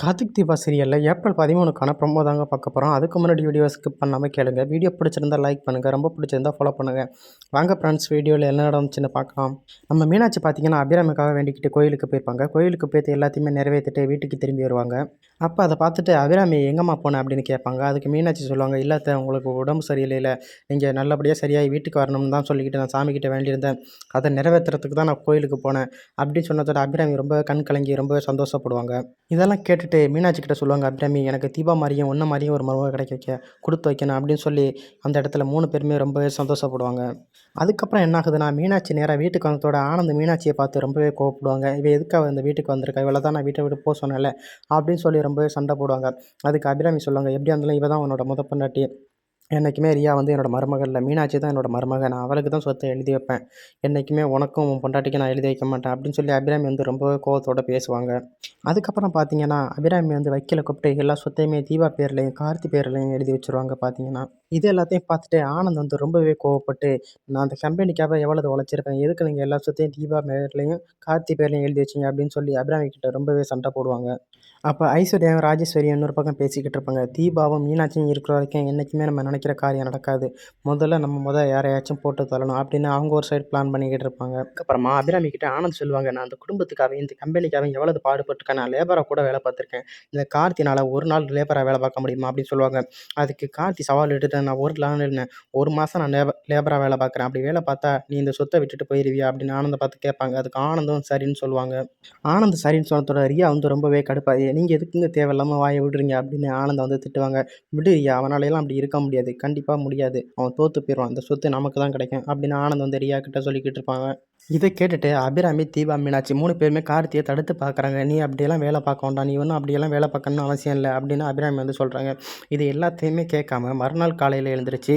கார்த்திக் தீபா சீரியலில் April 13க்கான promo தாங்க பார்க்க போகிறோம். அதுக்கு முன்னாடி வீடியோ ஸ்கிப் பண்ணாமல் கேளுங்க. வீடியோ பிடிச்சிருந்தா லைக் பண்ணுங்கள், ரொம்ப பிடிச்சிருந்தா ஃபாலோ பண்ணுங்கள். வாங்க ஃப்ரெண்ட்ஸ், வீடியோவில் என்ன நடந்துச்சுன்னு பார்க்கலாம். நம்ம மீனாட்சி பார்த்தீங்கன்னா அபிராமிக்காக வேண்டிக்கிட்டு கோயிலுக்கு போயிருப்பாங்க. கோயிலுக்கு போய்ட்டு எல்லாத்தையுமே நிறைவேற்றிட்டு வீட்டுக்கு திரும்பி வருவாங்க. அப்போ அதை பார்த்துட்டு அபிராமி எங்கம்மா போனேன் அப்படின்னு கேட்பாங்க. அதுக்கு மீனாட்சி சொல்லுவாங்க, இல்லை அத்தை, உங்களுக்கு உடம்பு சரியில்லையில, நீங்கள் நல்லபடியாக சரியாகி வீட்டுக்கு வரணும்னு தான் சொல்லிக்கிட்டு நான் சாமிக்கிட்ட வேண்டியிருந்தேன். அதை நிறைவேற்றுறதுக்கு தான் நான் கோயிலுக்கு போனேன் அப்படின்னு சொன்னதோட அபிராமி ரொம்ப கண் கலங்கி ரொம்ப சந்தோஷப்படுவாங்க. இதெல்லாம் கேட்டுட்டு மீனாட்சி கிட்ட சொல்லுவாங்க அபிராமி, எனக்கு தீபா மாதிரியும் உன்ன மாதிரியும் ஒரு மருமக கிடைக்க கொடுத்து வைக்கணும் அப்படின்னு சொல்லி அந்த இடத்துல 3 பேருமே ரொம்பவே சந்தோஷப்படுவாங்க. அதுக்கப்புறம் என்ன ஆகுதுன்னா, மீனாட்சி நேராக வீட்டுக்கு வந்ததோட ஆனந்த் மீனாட்சியை பார்த்து ரொம்பவே கோவப்படுவாங்க. இவ எதுக்காக இந்த வீட்டுக்கு வந்திருக்கா, இவளை தான் நான் வீட்டை விட்டு போக சொன்னேன்ல அப்படின்னு சொல்லி ரொம்பவே சண்டை போடுவாங்க. அதுக்கு அபிராமி சொல்லுவாங்க, எப்படியா இருந்தாலும் இவ தான் உன்னோட பொண்டாட்டி. என்றைக்குமே ரியா வந்து என்னோட மருமகள் இல்ல. மீனாட்சி தான் என்னோட மருமக. நான் அவளுக்கு தான் சொத்தை எழுதி வைப்பேன். என்றைக்குமே உனக்கும் உன் பொண்டாட்டிக்கும் நான் எழுதி வைக்க மாட்டேன் அப்படின்னு சொல்லி அபிராமி வந்து ரொம்பவே கோவத்தோட பேசுவாங்க. அதுக்கப்புறம் பார்த்தீங்கன்னா, அபிராமி வந்து வக்கீல கூப்பிட்டு எல்லா சொத்தையுமே தீபா பேர்லயும், கார்த்தி பேர்லயும் எழுதி வச்சுருவாங்க பார்த்தீங்கன்னா. இது எல்லாத்தையும் பார்த்துட்டு ஆனந்த் வந்து ரொம்பவே கோவப்பட்டு, நான் அந்த கம்பெனிக்காக எவ்வளவு உழைச்சிருக்கேன். எதுக்கு நீங்க எல்லா சொத்தையும் தீபா பேர்லயும், கார்த்தி பேர்லயும் எழுதி வச்சீங்க அப்படின்னு சொல்லி அபிராமி கிட்ட ரொம்பவே சண்டை போடுவாங்க. அப்போ ஐஸ்வர்யாவும் ராஜேஸ்வரியும் இன்னொரு பக்கம் பேசிக்கிட்டு இருப்பாங்க. தீபாவும் மீனாட்சியும் இருக்கிற வரைக்கும் என்றைக்குமே நம்ம நினைக்கிற காரியம் நடக்காது. முதல்ல யாரையாச்சும் போட்டு தள்ளணும் அப்படின்னு அவங்க ஒரு சைடு பிளான் பண்ணிக்கிட்டு இருப்பாங்க. அதுக்கப்புறமா அபிராமி கிட்ட ஆனந்த் சொல்லுவாங்க, நான் அந்த குடும்பத்துக்காக இந்த கம்பெனிக்காக எவ்வளவு பாடுபட்டிருக்கேன். நான் லேபராக கூட வேலை பார்த்துருக்கேன். இந்த கார்த்தினால ஒரு நாள் லேபராக வேலை பார்க்க முடியுமா அப்படின்னு சொல்லுவாங்க. அதுக்கு கார்த்தி சவால் எடுத்துட்டு, நான் ஒரு நாள் இல்லை, ஒரு மாதம் நான் லேபராக வேலை பார்க்குறேன். அப்படி வேலை பார்த்தா நீ இந்த சொத்தை விட்டுட்டு போயிருவியா அப்படின்னு ஆனந்தை பார்த்து கேட்பாங்க. அதுக்கு ஆனந்தும் சரின்னு சொல்லுவாங்க. ஆனந்த் சரின்னு சொன்னதோட ரியா வந்து ரொம்பவே கடுப்பாகி, நீங்கள் எதுக்குங்க தேவையில்லாமல் வாயை விடுறீங்க அப்படின்னு ஆனந்தை வந்து திட்டுவாங்க. விடு ரியா, அவனாலையெல்லாம் அப்படி இருக்க முடியாது, கண்டிப்பாக முடியாது, அவன் தோற்று போயிடுவான், இந்த சொத்து நமக்கு தான் கிடைக்கும் அப்படின்னு ஆனந்த் வந்து ரியா கிட்ட சொல்லிக்கிட்டு இருப்பாங்க. இதை கேட்டுட்டு அபிராமி, தீபா, மீனாட்சி 3 பேருமே கார்த்தியை தடுத்து பார்க்குறாங்க. நீ அப்படியெல்லாம் வேலை பார்க்க வேண்டாம், நீ ஒன்றும் அப்படியெல்லாம் வேலை பார்க்கணும்னு அவசியம் இல்லை அப்படின்னு அபிராமி வந்து சொல்கிறாங்க. இது எல்லாத்தையுமே கேட்காம மறுநாள் காலையில் எழுந்திரிச்சு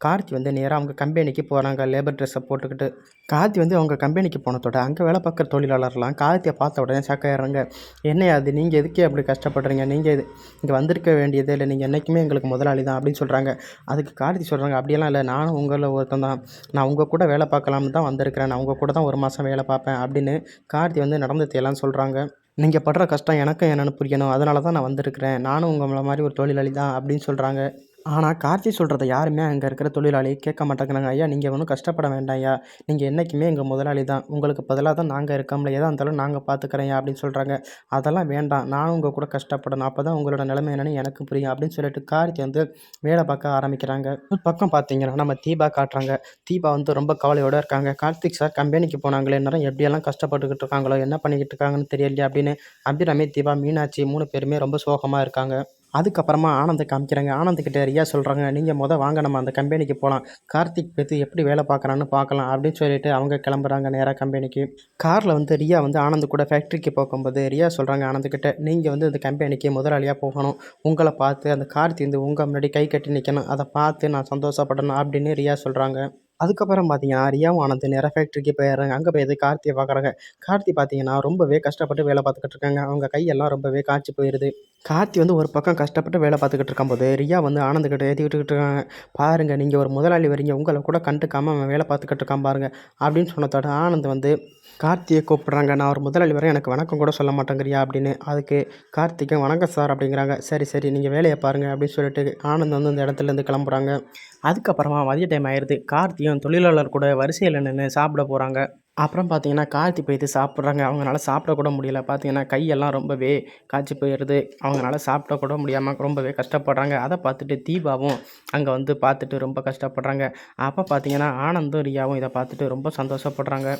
கார்த்தி வந்து நேராக அவங்க கம்பெனிக்கு போகிறாங்க லேபர் ட்ரெஸ்ஸை போட்டுக்கிட்டு. கார்த்தி வந்து அவங்க கம்பெனிக்கு போனதோட அங்கே வேலை பார்க்குற தொழிலாளர்லாம் கார்த்தியை பார்த்த உடனே சாக்காயிடுறாங்க. என்னையா அது, நீங்கள் எதுக்கே அப்படி கஷ்டப்படுறீங்க, நீங்கள் இது இங்கே வந்திருக்க வேண்டியதே இல்லை, நீங்கள் என்றைக்குமே எங்களுக்கு முதலாளி தான் அப்படின்னு சொல்கிறாங்க. அதுக்கு கார்த்தி சொல்கிறாங்க, அப்படியெல்லாம் இல்லை, நானும் உங்களில் ஒருத்தன் தான், நான் உங்கள் கூட வேலை பார்க்கலாம்னு தான் வந்திருக்கிறேன், நான் உங்கள் கூட தான் 1 மாதம் வேலை பார்ப்பேன் அப்படின்னு கார்த்தி வந்து நடந்ததையெல்லாம் சொல்கிறாங்க. நீங்கள் படுற கஷ்டம் எனக்கும் என்னென்னு புரியணும், அதனால தான் நான் வந்திருக்கிறேன், நானும் உங்களை மாதிரி ஒரு தொழிலாளி தான் அப்படின்னு சொல்கிறாங்க. ஆனால் கார்த்தி சொல்கிறத யாருமே அங்கே இருக்கிற தொழிலாளி கேட்க மாட்டேங்கிறாங்க. ஐயா, நீங்கள் ஒன்றும் கஷ்டப்பட வேண்டாம் ஐயா, நீங்கள் என்றைக்குமே எங்கள் முதலாளி தான், உங்களுக்கு பதிலாக தான் நாங்கள் இருக்கோம்ல, எதாக இருந்தாலும் நாங்கள் பார்த்துக்கிறேன் அப்படின்னு சொல்கிறாங்க. அதெல்லாம் வேண்டாம், நானும் உங்கள் கூட கஷ்டப்படணும், அப்போ தான் உங்களோட நிலைமை என்னென்னு எனக்கு புரியும் அப்படின்னு சொல்லிட்டு கார்த்தி வந்து வேலை பார்க்க ஆரம்பிக்கிறாங்க. ஒரு பக்கம் பார்த்தீங்கன்னா நம்ம தீபா காட்டுறாங்க. தீபா வந்து ரொம்ப கவலையோடு இருக்காங்க. கார்த்திக் சார் கம்பெனிக்கு போனாங்களே, நேரம் எப்படியெல்லாம் கஷ்டப்பட்டுக்கிட்டு இருக்காங்களோ, என்ன பண்ணிக்கிட்டு இருக்காங்கன்னு தெரியலையே அப்படின்னு அபிராமி, தீபா, மீனாட்சி 3 பேருமே ரொம்ப சோகமாக இருக்காங்க. அதுக்கப்புறமா ஆனந்த காமிக்கிறாங்க. ஆனந்த்கிட்ட ரியா சொல்கிறாங்க, நீங்கள் வாங்க, நம்ம அந்த கம்பெனிக்கு போகலாம், கார்த்திக் பற்றி எப்படி வேலை பார்க்குறான்னு பார்க்கலாம் அப்படின்னு சொல்லிட்டு அவங்க கிளம்புறாங்க நேராக கம்பெனிக்கு. காரில் வந்து ரியா வந்து ஆனந்த் கூட ஃபேக்ட்ரிக்கு போகும்போது ரியா சொல்கிறாங்க ஆனந்த்கிட்ட, நீங்கள் வந்து இந்த கம்பெனிக்கு முதலாளியாக போகணும், உங்களை பார்த்து அந்த கார்த்தி வந்து உங்கள் முன்னாடி கை கட்டி நிற்கணும், அதை பார்த்து நான் சந்தோஷப்படணும் அப்படின்னு ரியா சொல்கிறாங்க. அதுக்கப்புறம் பார்த்தீங்கன்னா, ரியாவும் ஆனந்த் நேரா ஃபேக்ட்ரிக்கு போயிடுறாங்க. அங்கே போய் கார்த்தியை பார்க்குறாங்க. கார்த்தி பார்த்தீங்கன்னா, ரொம்பவே கஷ்டப்பட்டு வேலை பார்த்துக்கிட்டு இருக்காங்க. அவங்க கையெல்லாம் ரொம்பவே காய்ச்சி போயிடுது. கார்த்தி வந்து ஒரு பக்கம் கஷ்டப்பட்டு வேலை பார்த்துக்கிட்டு இருக்கும்போது, ரியா வந்து ஆனந்த்கிட்ட ஏற்றி விட்டுக்கிட்டு இருக்காங்க. பாருங்கள், நீங்கள் ஒரு முதலாளி வரீங்க, உங்களை கூட கண்டுக்காமல் அவன் வேலை பார்த்துக்கிட்டு இருக்கான் பாருங்கள் அப்படின்னு சொன்னதோட ஆனந்த் வந்து கார்த்தியை கூப்பிட்றாங்க. நான் ஒரு முதலாளி வரேன், எனக்கு வணக்கம் கூட சொல்ல மாட்டேங்கிறியா அப்படின்னு. அதுக்கு கார்த்திக்கும் வணக்கம் சார் அப்படிங்கிறாங்க. சரி சரி, நீங்கள் வேலையை பாருங்கள் அப்படின்னு சொல்லிட்டு ஆனந்த் வந்து அந்த இடத்துலேருந்து கிளம்புறாங்க. அதுக்கப்புறமா மதிய டைம் ஆயிடுது. கார்த்தியும் தொழிலாளர் கூட வரிசையில் நின்று சாப்பிட போகிறாங்க. அப்புறம் பார்த்தீங்கன்னா, கார்த்தி போய்ட்டு சாப்பிட்றாங்க. அவங்களால சாப்பிட கூட முடியல. பார்த்தீங்கன்னா, கையெல்லாம் ரொம்பவே காய்ச்சி போயிடுது. அவங்களால சாப்பிட கூட முடியாமல் ரொம்பவே கஷ்டப்படுறாங்க. அதை பார்த்துட்டு தீபாவும் அங்கே வந்து பார்த்துட்டு ரொம்ப கஷ்டப்படுறாங்க. அப்போ பார்த்தீங்கன்னா, ஆனந்தும் ரியாவும் இதை பார்த்துட்டு ரொம்ப சந்தோஷப்படுறாங்க.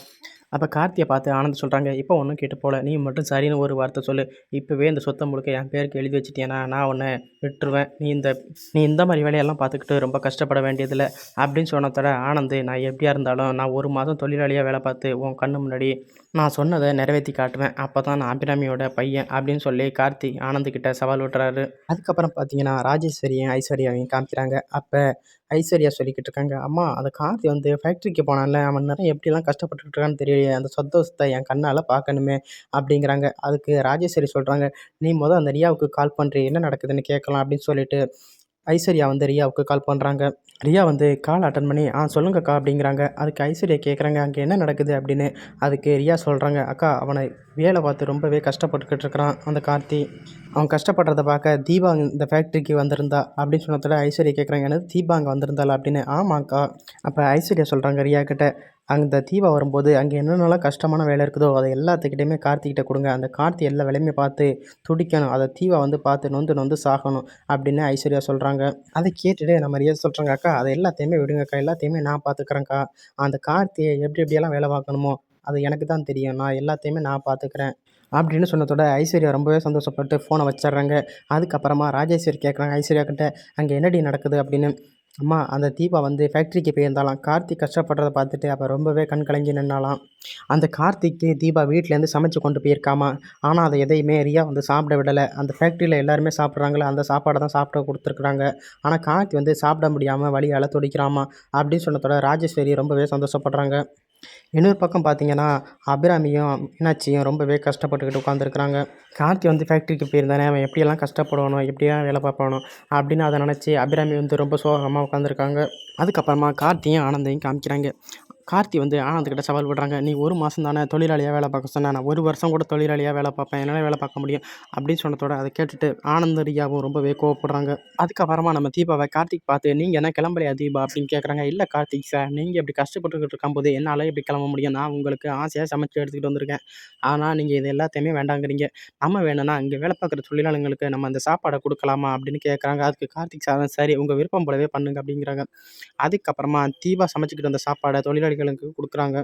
அப்போ கார்த்தியை பார்த்து ஆனந்த் சொல்கிறாங்க, இப்போ ஒன்றும் கேட்டு போகல, நீ மட்டும் சரின்னு ஒரு வார்த்தை சொல்லு, இப்போவே இந்த சொத்தை முழுக்க என் பேருக்கு எழுதி வச்சிட்டியனா நான் உன்னை விட்டுருவேன், நீ இந்த மாதிரி வேலையெல்லாம் பார்த்துக்கிட்டு ரொம்ப கஷ்டப்பட வேண்டியதில்லை அப்படின்னு சொன்னதோட ஆனந்த், நான் எப்படியா இருந்தாலும் நான் 1 மாதம் தொழிலாளியாக வேலை பார்த்து உன் கண்ணு முன்னாடி நான் சொன்னதை நிறைவேற்றி காட்டுவேன், அப்போ தான் நான் அபிராமியோட பையன் அப்படின்னு சொல்லி கார்த்தி ஆனந்துக்கிட்ட சவால் விட்டுறாரு. அதுக்கப்புறம் பார்த்தீங்கன்னா, ராஜேஸ்வரியும் ஐஸ்வர்யாவையும் காமிக்கிறாங்க. அப்போ ஐஸ்வர்யா சொல்லிக்கிட்டு இருக்காங்க, அம்மா அந்த கார்த்தி வந்து ஃபேக்ட்ரிக்கு போனான்ல, அவன் நிறைய எப்படிலாம் கஷ்டப்பட்டுட்டு இருக்கான்னு தெரியலையே, அந்த சந்தோஷத்தை என் கண்ணால் பார்க்கணுமே அப்படிங்கிறாங்க. அதுக்கு ராஜேஸ்வரி சொல்கிறாங்க, நீ அந்த ரியாவுக்கு கால் பண்ணுறி, என்ன நடக்குதுன்னு கேட்கலாம் அப்படின்னு சொல்லிட்டு ஐஸ்வர்யா வந்து ரியாவுக்கு கால் பண்ணுறாங்க. ரியா வந்து கால் அட்டன் பண்ணி, சொல்லுங்கக்கா அப்படிங்கிறாங்க. அதுக்கு ஐஸ்வர்யா கேட்குறாங்க, அங்கே என்ன நடக்குது அப்படின்னு. அதுக்கு ரியா சொல்கிறாங்க, அக்கா அவனை வேலை பார்த்து ரொம்பவே கஷ்டப்பட்டுக்கிட்டு இருக்கிறான் அந்த கார்த்தி, அவங்க கஷ்டப்படுறத பார்க்க தீபா இந்த ஃபேக்ட்ரிக்கு வந்திருந்தா அப்படின்னு சொன்னதோட ஐஸ்வர்யா கேட்குறாங்க, என்னது தீபா அங்கே வந்திருந்தாளா அப்படின்னு. ஆமாக்கா. அப்போ ஐஸ்வர்யா சொல்கிறாங்க ரியா கிட்ட, அந்த தீபா வரும்போது அங்கே என்னென்னலாம் கஷ்டமான வேலை இருக்குதோ அதை எல்லாத்துக்கிட்டையுமே கார்த்திகிட்ட கொடுங்க. அந்த கார்த்தி எல்லா வேலையுமே பார்த்து துடிக்கணும். அதை தீபா வந்து பார்த்து நொந்து நொந்து சாகணும் அப்படின்னு ஐஸ்வர்யா சொல்கிறாங்க. அதை கேட்டுட்டு நம்ம ரியா சொல்கிறாங்க, அக்கா அதை எல்லாத்தையுமே விடுங்கக்கா, எல்லாத்தையுமே நான் பார்த்துக்கிறேன்க்கா. அந்த கார்த்தியை எப்படி எப்படியெல்லாம் வேலை பார்க்கணுமோ அது எனக்கு தான் தெரியும். நான் எல்லாத்தையுமே நான் பார்த்துக்கிறேன் அப்படின்னு சொன்னதோட ஐஸ்வர்யா ரொம்பவே சந்தோஷப்பட்டு ஃபோனை வச்சிடுறாங்க. அதுக்கப்புறமா ராஜேஸ்வரி கேட்குறாங்க ஐஸ்வர்யா கிட்ட, அங்கே என்னடி நடக்குது அப்படின்னு. அம்மா அந்த தீபா வந்து ஃபேக்ட்ரிக்கு போயிருந்தாலாம். கார்த்திக் கஷ்டப்படுறத பார்த்துட்டு அப்போ ரொம்பவே கண் கலங்கி நின்னாலாம். அந்த கார்த்திக்கு தீபா வீட்டிலேருந்து சமைச்சு கொண்டு போயிருக்காமா. ஆனால் அதை எதையுமே ரியா வந்து சாப்பிட விடலை. அந்த ஃபேக்ட்ரியில் எல்லாருமே சாப்பிட்றாங்களே அந்த சாப்பாடை தான் சாப்பிட கொடுத்துருக்குறாங்க. ஆனால் கார்த்தி வந்து சாப்பிட முடியாமல் வலியால் துடிக்கிறாமா அப்படின்னு சொன்னதோட ராஜேஸ்வரி ரொம்பவே சந்தோஷப்படுறாங்க. இன்னொரு பக்கம் பார்த்தீங்கன்னா, அபிராமியும் மீனாட்சியும் ரொம்பவே கஷ்டப்பட்டுக்கிட்டு உட்காந்துருக்குறாங்க. கார்த்தி வந்து ஃபேக்ட்ரிக்கு போயிருந்தானே, அவன் எப்படியெல்லாம் கஷ்டப்படணும், எப்படியெல்லாம் வேலை பார்ப்பானோ அப்படின்னு அதை நினச்சி அபிராமி வந்து ரொம்ப சோகமாக உட்காந்துருக்காங்க. அதுக்கப்புறமா கார்த்தியும் ஆனந்தையும் காமிக்கிறாங்க. கார்த்தி வந்து ஆனந்த்கிட்ட சவால் விடுறாங்க, நீ 1 மாதம் தானே தொழிலாளியாக வேலை பார்க்க சொன்ன, நான் 1 வருஷம் கூட தொழிலாளியாக வேலை பார்ப்பேன், என்னால் வேலை பார்க்க முடியும் அப்படின்னு சொன்னதோட அதை கேட்டுட்டு ஆனந்த் ரியாவும் ரொம்பவே கோவப்படுறாங்க. அதுக்கப்புறமா நம்ம தீபாவை கார்த்திக் பார்த்து, நீங்கள் என்ன கிளம்பலையா தீபா அப்படின்னு கேட்குறாங்க. இல்லை கார்த்திக் சார், நீங்கள் இப்படி கஷ்டப்பட்டுக்கிட்டு இருக்கும்போது என்னால் எப்படி கிளம்ப முடியும், நான் உங்களுக்கு ஆசையாக சமைச்சு எடுத்துக்கிட்டு வந்திருக்கேன். ஆனால் நீங்கள் இது எல்லாத்தையுமே வேண்டாங்கிறீங்க. நம்ம வேணும்னா இங்கே வேலை பார்க்குற தொழிலாளங்களுக்கு நம்ம அந்த சாப்பாடை கொடுக்கலாமா அப்படின்னு கேட்குறாங்க. அதுக்கு கார்த்திக் சார், சரி உங்கள் விருப்பம் போலவே பண்ணுங்க அப்படிங்கிறாங்க. அதுக்கப்புறமா தீபா சமைச்சுக்கிட்டு வந்த சாப்பாடை தொழிலாளிகளுக்கு கொடுக்குறாங்க.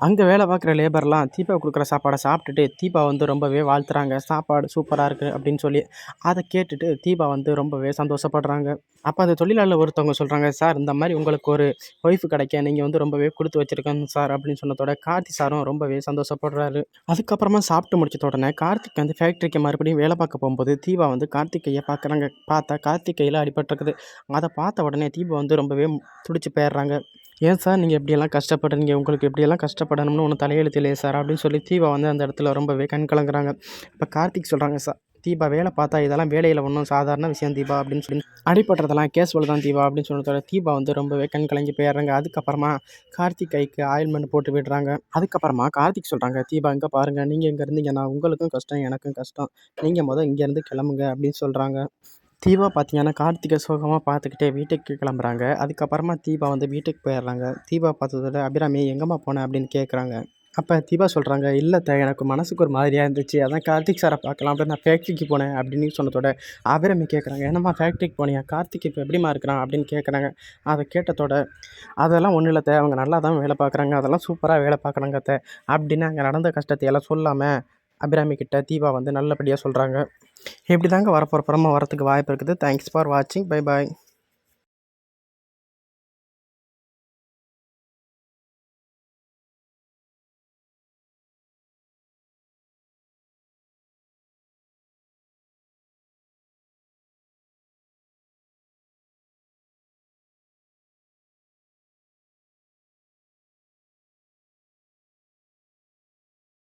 அங்கே வேலை பார்க்குற லேபர்லாம் தீபா கொடுக்குற சாப்பாடை சாப்பிட்டுட்டு தீபா வந்து ரொம்பவே வாழ்த்துறாங்க. சாப்பாடு சூப்பராக இருக்குது அப்படின்னு சொல்லி. அதை கேட்டுட்டு தீபா வந்து ரொம்பவே சந்தோஷப்படுறாங்க. அப்போ அந்த தொழிலாளர் ஒருத்தவங்க சொல்கிறாங்க, சார் இந்த மாதிரி உங்களுக்கு ஒரு ஒய்ஃப் கிடைக்க நீங்கள் வந்து ரொம்பவே கொடுத்து வச்சுருக்கேங்க சார் அப்படின்னு சொன்னதோட கார்த்தி சாரும் ரொம்பவே சந்தோஷப்படுறாரு. அதுக்கப்புறமா சாப்பிட்டு முடிச்ச உடனே கார்த்திக் வந்து ஃபேக்ட்ரிக்கு மறுபடியும் வேலை பார்க்க போகும்போது தீபா வந்து கார்த்திகையை பார்க்குறாங்க. பார்த்தா கார்த்திக் கையில் அடிபட்டிருக்குது. அதை பார்த்த உடனே தீபா வந்து ரொம்பவே துடிச்சு போயிடுறாங்க. ஏன் சார் நீங்கள் இப்படியெல்லாம் கஷ்டப்படுறீங்க, உங்களுக்கு இப்படியெல்லாம் கஷ்டப்படணும்னு ஒன்றும் தலையெழுத்து இல்லையே சார் அப்படின்னு சொல்லி தீபா வந்து அந்த இடத்துல ரொம்பவே கண் கலங்குறாங்க. இப்போ கார்த்திக் சொல்கிறாங்க, தீபா வேலை பார்த்தா இதெல்லாம் வேலையில் ஒன்றும் சாதாரண விஷயம் தீபா அப்படின்னு சொல்லி, அடிபடுறதெல்லாம் கேஸ்வல் தான் தீபா அப்படின்னு சொன்னதோட தீபா வந்து ரொம்பவே கண் கலங்கி போயிடுறாங்க. அதுக்கப்புறமா கார்த்திக் கைக்கு ஆயில்மெண்ட் போட்டு விடுறாங்க. அதுக்கப்புறமா கார்த்திக் சொல்கிறாங்க, தீபா இங்கே பாருங்கள், நீங்கள் இங்கே இருந்தீங்கன்னா உங்களுக்கும் கஷ்டம் எனக்கும் கஷ்டம், நீங்கள் இங்கேருந்து கிளம்புங்க அப்படின்னு சொல்கிறாங்க. தீபா பார்த்தீங்கன்னா கார்த்திகை சோகமாக பார்த்துக்கிட்டே வீட்டுக்கு கிளம்புறாங்க. அதுக்கப்புறமா தீபா வந்து வீட்டுக்கு போயிடுறாங்க. தீபா பார்த்ததோட அபிராமி எங்கேம்மா போனேன் அப்படின்னு கேட்குறாங்க. அப்போ தீபா சொல்கிறாங்க, இல்லை எனக்கு மனசுக்கு ஒரு மாதிரியாக இருந்துச்சு, அதான் கார்த்திக் சாரை பார்க்கலாம் அப்படின்னு நான் ஃபேக்ட்ரிக்கு போனேன் அப்படின்னு சொன்னதோட அபிராமி கேட்குறாங்க, என்னம்மா ஃபேக்ட்ரிக்கு போனியா, கார்த்திக் இப்போ எப்படிமா இருக்கிறான் அப்படின்னு கேட்குறாங்க. அதை கேட்டதோட அதெல்லாம் ஒன்றும் இல்லை அவங்க நல்லா தான் வேலை பார்க்குறாங்க, அதெல்லாம் சூப்பராக வேலை பார்க்குறாங்க அப்படின்னு அங்கே நடந்த கஷ்டத்தை எல்லாம் சொல்லாமல் அபிராமி கிட்ட தீபா வந்து நல்லபடியாக சொல்கிறாங்க. இப்படி தாங்க வரப்போகிற படமாக வரத்துக்கு வாய்ப்பு இருக்குது. தேங்க்ஸ் ஃபார் வாட்சிங். Bye bye.